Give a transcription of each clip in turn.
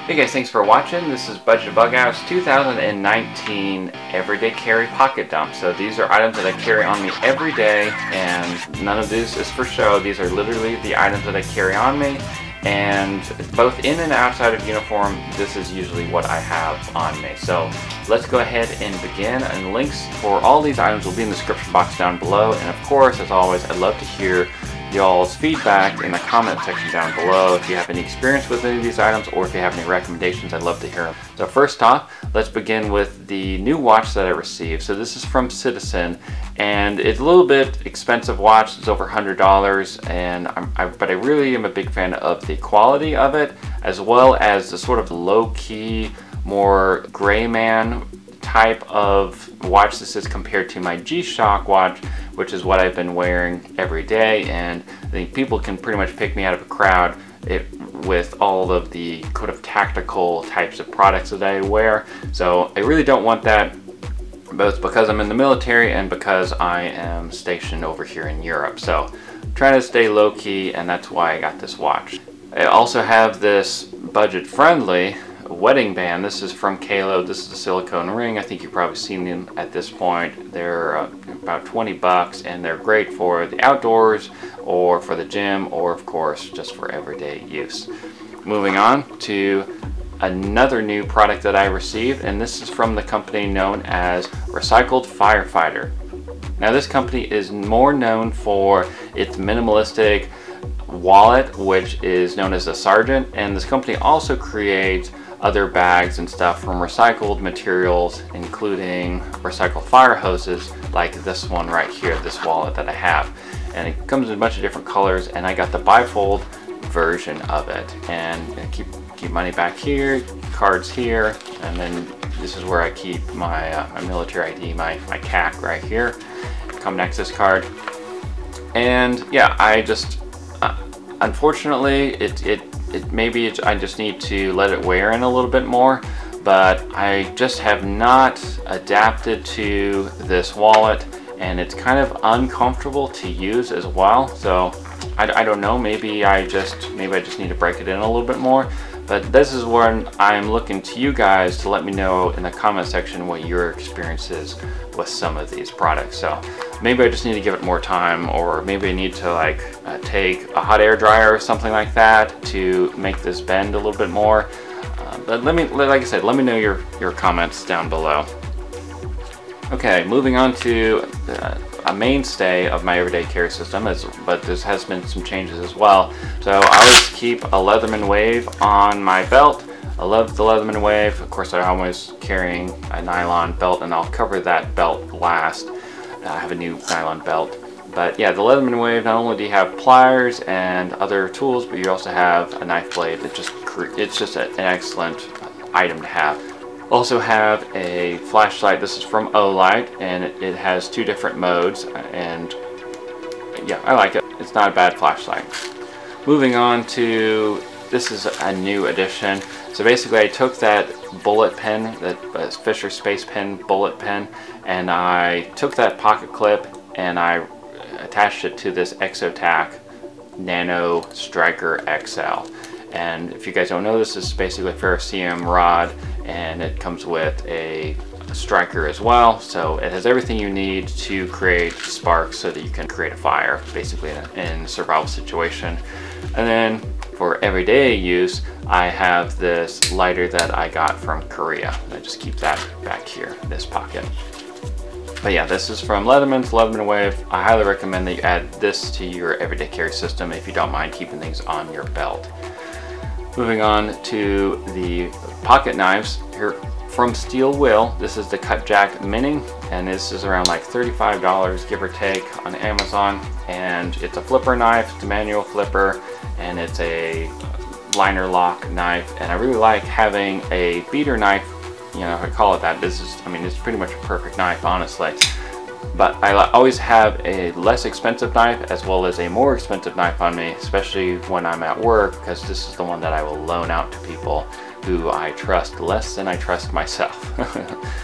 Hey guys, thanks for watching. This is Budget Bugout's 2019 Everyday Carry Pocket Dump. So these are items that I carry on me every day, and none of this is for show. These are literally the items that I carry on me, and both in and outside of uniform, this is usually what I have on me. So let's go ahead and begin, and links for all these items will be in the description box down below. And of course, as always, I'd love to hear y'all's feedback in the comment section down below. If you have any experience with any of these items, or if you have any recommendations, I'd love to hear them. So first off, let's begin with the new watch that I received. So this is from Citizen, and it's a little bit expensive watch. It's over $100, and but I really am a big fan of the quality of it, as well as the sort of low-key, more gray man type of watch this is compared to my G-Shock watch, which is what I've been wearing every day. And I think people can pretty much pick me out of a crowd with all of the kind of tactical types of products that I wear. So I really don't want that, both because I'm in the military and because I am stationed over here in Europe. So I'm trying to stay low-key, and that's why I got this watch. I also have this budget-friendly wedding band. This is from Kalo. This is a silicone ring. I think you've probably seen them at this point. They're about 20 bucks, and they're great for the outdoors or for the gym, or of course just for everyday use. Moving on to another new product that I received, and this is from the company known as Recycled Firefighter. Now this company is more known for its minimalistic wallet, which is known as the Sergeant, and this company also creates other bags and stuff from recycled materials, including recycled fire hoses like this one right here, this wallet that I have. And it comes in a bunch of different colors, and I got the bifold version of it. And keep money back here, cards here, and then this is where I keep my, my military ID, my CAC right here, Come Nexus card. And yeah, I just unfortunately maybe I just need to let it wear in a little bit more, but I just have not adapted to this wallet, and it's kind of uncomfortable to use as well. So I don't know, maybe I just need to break it in a little bit more. But this is when I'm looking to you guys to let me know in the comment section what your experience is with some of these products. So maybe I just need to give it more time, or maybe I need to like take a hot air dryer or something like that to make this bend a little bit more. But like I said, let me know your comments down below. Okay, moving on to a mainstay of my everyday carry system, but this has been some changes as well. So I always keep a Leatherman Wave on my belt. I love the Leatherman Wave. Of course, I'm always carrying a nylon belt, and I'll cover that belt last. I have a new nylon belt. But yeah, the Leatherman Wave, not only do you have pliers and other tools, but you also have a knife blade. It's just an excellent item to have. Also have a flashlight. This is from Olight, and it has two different modes, and yeah, I like it. It's not a bad flashlight. Moving on to, this is a new addition. So basically I took that bullet pen, that Fisher Space Pen bullet pen, and I took that pocket clip and I attached it to this Exotac Nano Striker XL. And if you guys don't know, this is basically a ferrocerium rod, and it comes with a striker as well. So it has everything you need to create sparks so that you can create a fire, basically in a survival situation. And then for everyday use, I have this lighter that I got from Korea. I just keep that back here, this pocket. But yeah, this is from Leatherman's Leatherman Wave. I highly recommend that you add this to your everyday carry system if you don't mind keeping things on your belt. Moving on to the pocket knives here from Steel Will. This is the Cut Jack Mini, and this is around like $35, give or take, on Amazon. And it's a flipper knife, it's a manual flipper, and it's a liner lock knife. And I really like having a beater knife, you know, I call it that. This is, I mean, it's pretty much a perfect knife, honestly. But I always have a less expensive knife as well as a more expensive knife on me, especially when I'm at work, because this is the one that I will loan out to people who I trust less than I trust myself.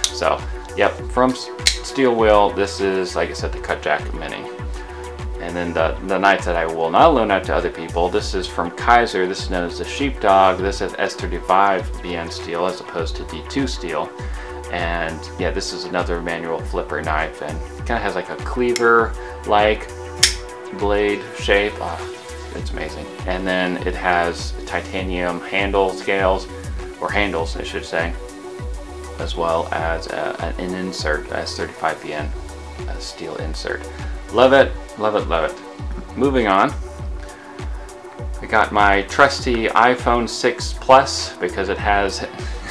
So, yep, from Steel Will, this is, like I said, the Cut Jack Mini. And then the knife that I will not loan out to other people, this is from Kaiser. This is known as the Sheepdog. This is S35 BN steel as opposed to D2 steel. And yeah, this is another manual flipper knife, and it kind of has like a cleaver-like blade shape. Oh, it's amazing. And then it has titanium handle scales, or handles I should say, as well as an insert, S35BN steel insert. Love it, love it, love it. Moving on, I got my trusty iPhone 6 Plus because it has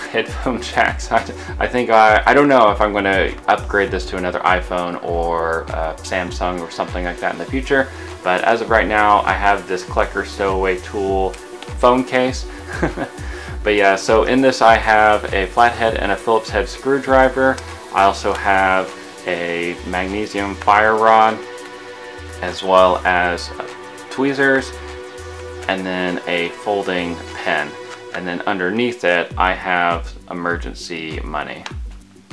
headphone jacks. I think I don't know if I'm going to upgrade this to another iPhone or Samsung or something like that in the future, but as of right now I have this Klecker stowaway tool phone case. But yeah, so in this I have a flathead and a Phillips head screwdriver. I also have a magnesium fire rod, as well as tweezers, and then a folding pen. And then underneath it, I have emergency money.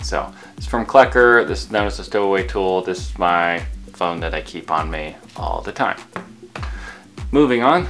So it's from Klecker. This is known as a stowaway tool. This is my phone that I keep on me all the time. Moving on,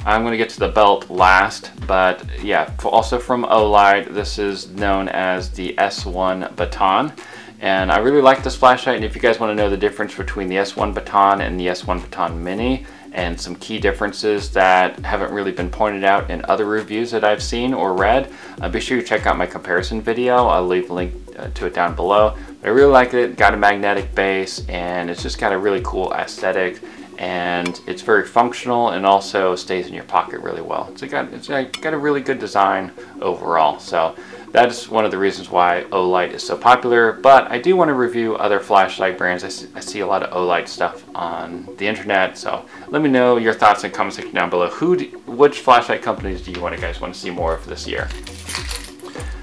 I'm going to get to the belt last, but yeah, also from Olight. This is known as the S1 Vuitton. And I really like this flashlight, and if you guys want to know the difference between the S1 Vuitton and the S1 Vuitton Mini, and some key differences that haven't really been pointed out in other reviews that I've seen or read, be sure you check out my comparison video. I'll leave a link to it down below. I really like it. Got a magnetic base, and it's just got a really cool aesthetic, and it's very functional and also stays in your pocket really well. It's got a really good design overall. So that's one of the reasons why Olight is so popular, but I do want to review other flashlight brands. I see a lot of Olight stuff on the internet, so let me know your thoughts in the comment section down below. Which flashlight companies do you guys want to see more of this year?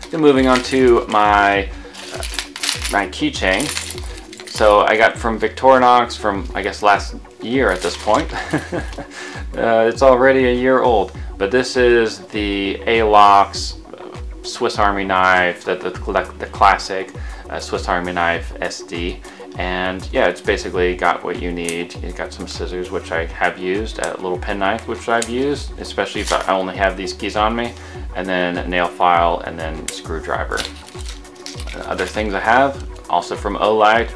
Then moving on to my keychain. So I got from Victorinox from, I guess, last year at this point. It's already a year old, but this is the ALOX Swiss Army knife, the classic Swiss Army knife SD, and yeah, it's basically got what you need. It's got some scissors, which I have used, a little penknife, which I've used, especially if I only have these keys on me, and then a nail file, and then screwdriver. Other things I have, also from Olight,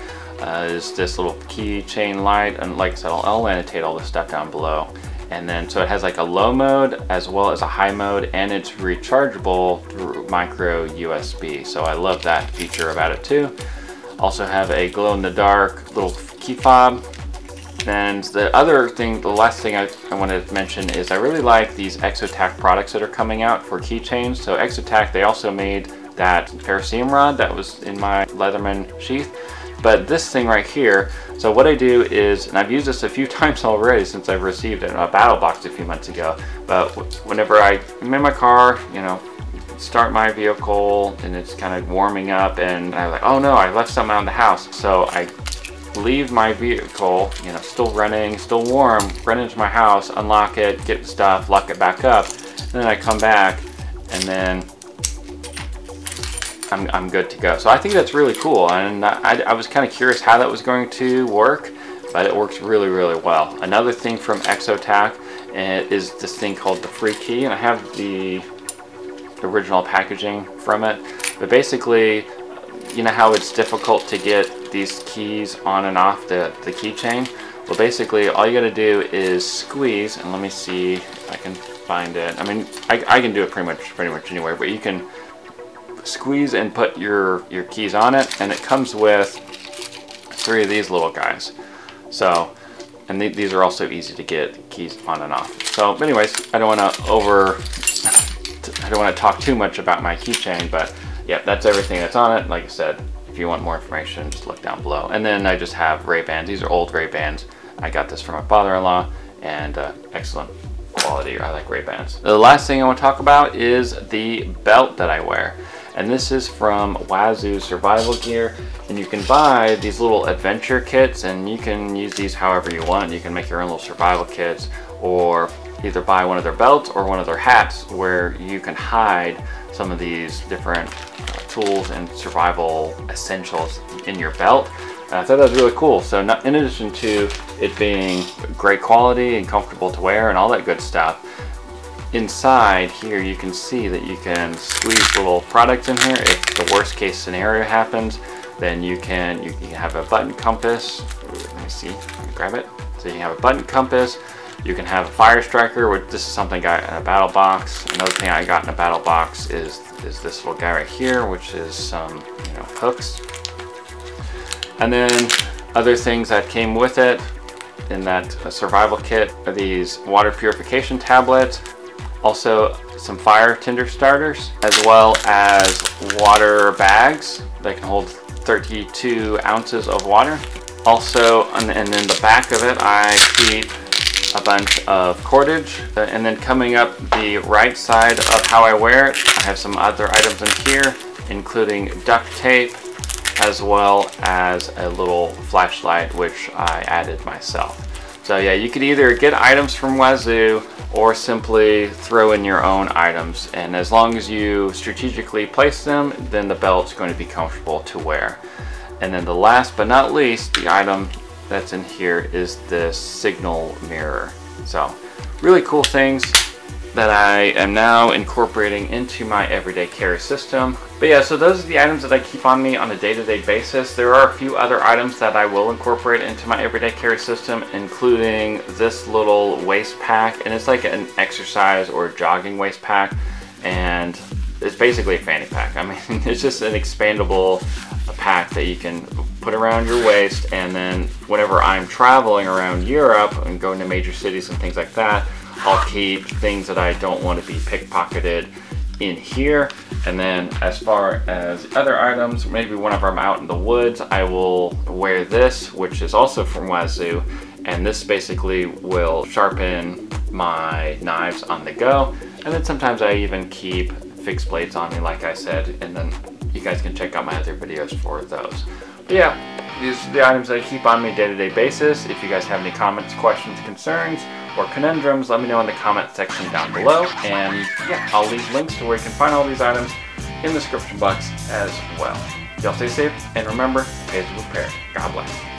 is this little keychain light, and like I said, I'll annotate all this stuff down below. And then, so it has like a low mode as well as a high mode, and it's rechargeable through micro USB. So I love that feature about it too. Also have a glow in the dark little key fob. And the other thing, the last thing I wanted to mention is I really like these Exotac products that are coming out for keychains. So Exotac, they also made that paracetam rod that was in my Leatherman sheath. But this thing right here, so what I do is, and I've used this a few times already since I've received it in a battle box a few months ago, but whenever I'm in my car, you know, start my vehicle and it's kind of warming up, and I'm like, oh no, I left something out in the house. So I leave my vehicle, you know, still running, still warm, run into my house, unlock it, get the stuff, lock it back up, and then I come back, and then I'm good to go. So I think that's really cool, and I was kind of curious how that was going to work, but it works really, really well. Another thing from Exotac is this thing called the free key, and I have the original packaging from it. But basically, you know how it's difficult to get these keys on and off the keychain? Well, basically, all you gotta do is squeeze, and let me see if I can find it. I mean, I can do it pretty much anywhere, but you can squeeze and put your keys on it, and it comes with 3 of these little guys. So, and these are also easy to get keys on and off. So anyways, I don't want to talk too much about my keychain, but yeah, that's everything that's on it. Like I said, if you want more information, just look down below. And then I just have Ray-Bans. These are old Ray-Bans. I got this from my father-in-law, and excellent quality. I like Ray-Bans. The last thing I want to talk about is the belt that I wear. And this is from Wazoo Survival Gear, and you can buy these little adventure kits, and you can use these however you want. You can make your own little survival kits, or either buy one of their belts or one of their hats where you can hide some of these different tools and survival essentials in your belt. I thought that was really cool. So in addition to it being great quality and comfortable to wear and all that good stuff, inside here you can see that you can squeeze little products in here. If the worst case scenario happens, then you can have a button compass. Let me see, let me grab it. So you can have a button compass. You can have a fire striker, which this is something I got in a battle box. Another thing I got in a battle box is this little guy right here, which is some hooks. And then other things that came with it in that survival kit are these water purification tablets, also some fire tinder starters, as well as water bags that can hold 32 ounces of water. Also, and in the back of it, I keep a bunch of cordage. And then coming up the right side of how I wear it, I have some other items in here, including duct tape, as well as a little flashlight, which I added myself. So yeah, you could either get items from Wazoo or simply throw in your own items. And as long as you strategically place them, then the belt's going to be comfortable to wear. And then the last but not least, the item that's in here is this signal mirror. So really cool things that I am now incorporating into my everyday carry system. But yeah, so those are the items that I keep on me on a day-to-day basis. There are a few other items that I will incorporate into my everyday carry system, including this little waist pack, and it's like an exercise or jogging waist pack, and it's basically a fanny pack. I mean, it's just an expandable pack that you can put around your waist, and then whenever I'm traveling around Europe and going to major cities and things like that, I'll keep things that I don't want to be pickpocketed in here. And then as far as other items, maybe whenever I'm out in the woods, I will wear this, which is also from Wazoo, and this basically will sharpen my knives on the go. And then sometimes I even keep fixed blades on me, like I said, and then you guys can check out my other videos for those. But yeah, these are the items that I keep on me day-to-day basis. If you guys have any comments, questions, concerns, or conundrums, let me know in the comment section down below. And yeah, I'll leave links to where you can find all these items in the description box as well. Y'all stay safe, and remember, pay as you prepare. God bless.